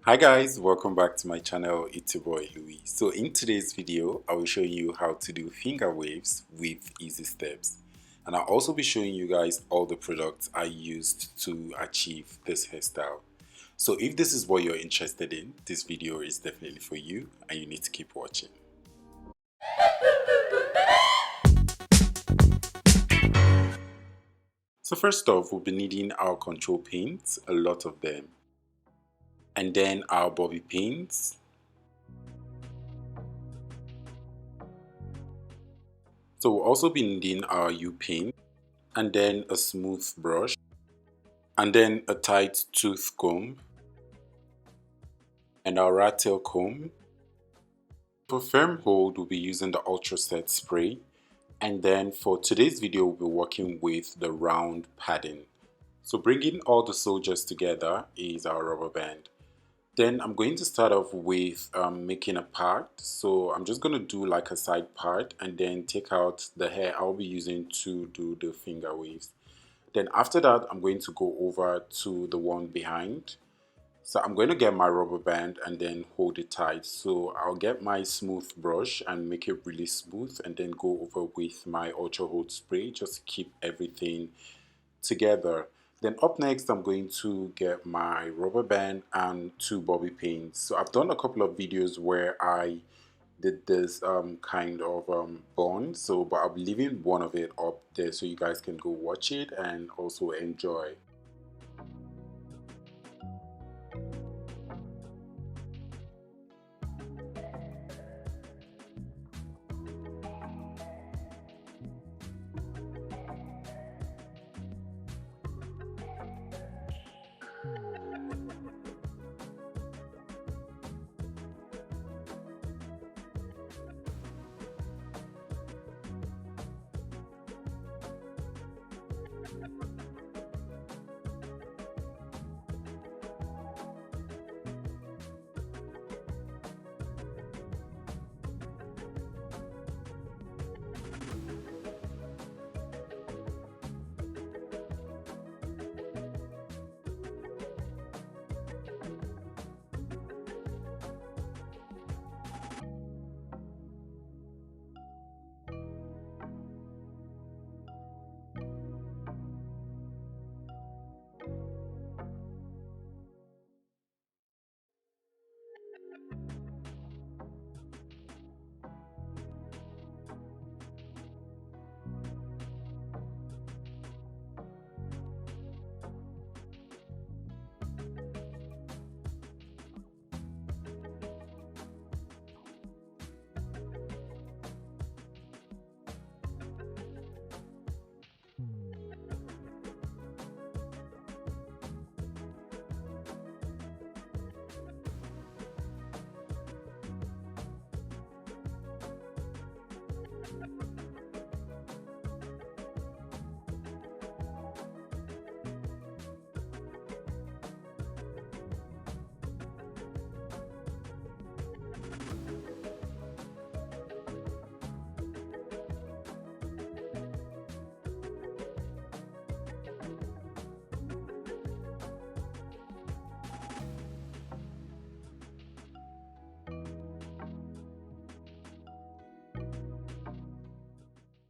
Hi guys, welcome back to my channel. It's your boy Louis. So in today's video, I will show you how to do finger waves with easy steps. And I'll also be showing you guys all the products I used to achieve this hairstyle. So if this is what you're interested in, this video is definitely for you and you need to keep watching. So first off, we'll be needing our control paints, a lot of them. And then our bobby pins. So we'll also be needing our U-pin and then a smooth brush and then a tight tooth comb and our rat tail comb. For firm hold, we'll be using the Ultra Set spray, and then for today's video we'll be working with the round padding. So bringing all the soldiers together is our rubber band. Then I'm going to start off with making a part. So I'm just going to do like a side part and then take out the hair I'll be using to do the finger waves. Then after that, I'm going to go over to the one behind. So I'm going to get my rubber band and then hold it tight. So I'll get my smooth brush and make it really smooth and then go over with my Ultra Hold spray just to keep everything together. Then up next, I'm going to get my rubber band and two bobby pins. So I've done a couple of videos where I did this kind of bond, so but I'll be leaving one of it up there so you guys can go watch it and also enjoy.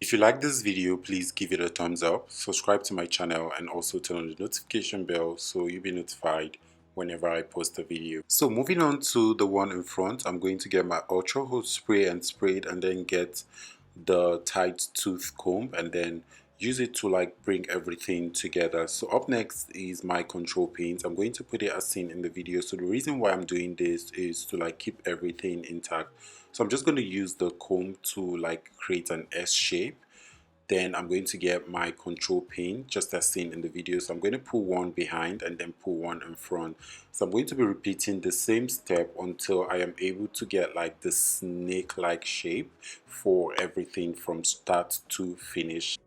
If you like this video, please give it a thumbs up, subscribe to my channel and also turn on the notification bell so you'll be notified whenever I post a video. So moving on to the one in front, I'm going to get my Ultra Hold spray and spray it and then get the tight tooth comb and then use it to like bring everything together. So up next is my control paint. I'm going to put it as seen in the video. So the reason why I'm doing this is to like keep everything intact. So I'm just going to use the comb to like create an S shape. Then I'm going to get my control pin just as seen in the video. So I'm going to pull one behind and then pull one in front. So I'm going to be repeating the same step until I am able to get like the snake-like shape for everything from start to finish.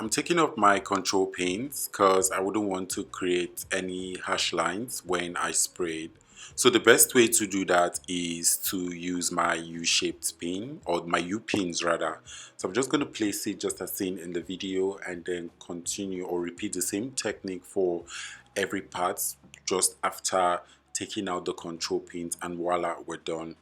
I'm taking off my control paints because I wouldn't want to create any harsh lines when I sprayed. So the best way to do that is to use my U-shaped pin, or my U-pins rather. So I'm just going to place it just as seen in the video and then continue or repeat the same technique for every part just after taking out the control pins, and voila, we're done.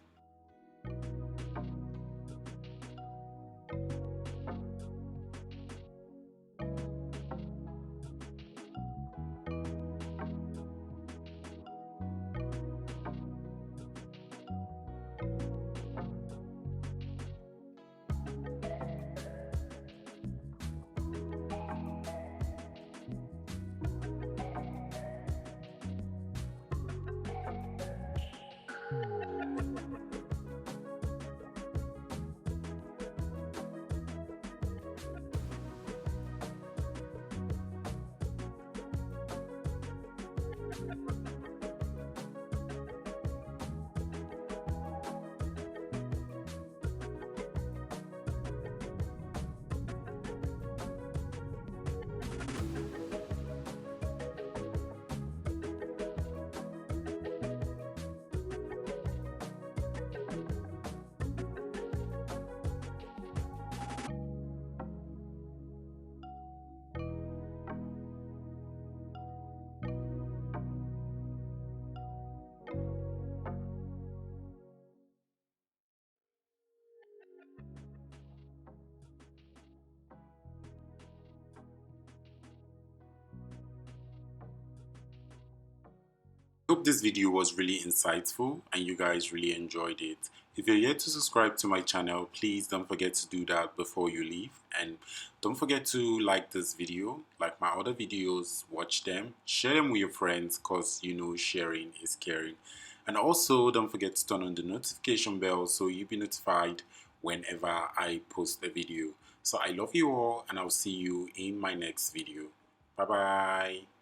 Hope this video was really insightful and you guys really enjoyed it. If you're yet to subscribe to my channel, please don't forget to do that before you leave, and don't forget to like this video, like my other videos, watch them, share them with your friends, because you know sharing is caring. And also don't forget to turn on the notification bell so you'll be notified whenever I post a video. So I love you all, and I'll see you in my next video. Bye bye.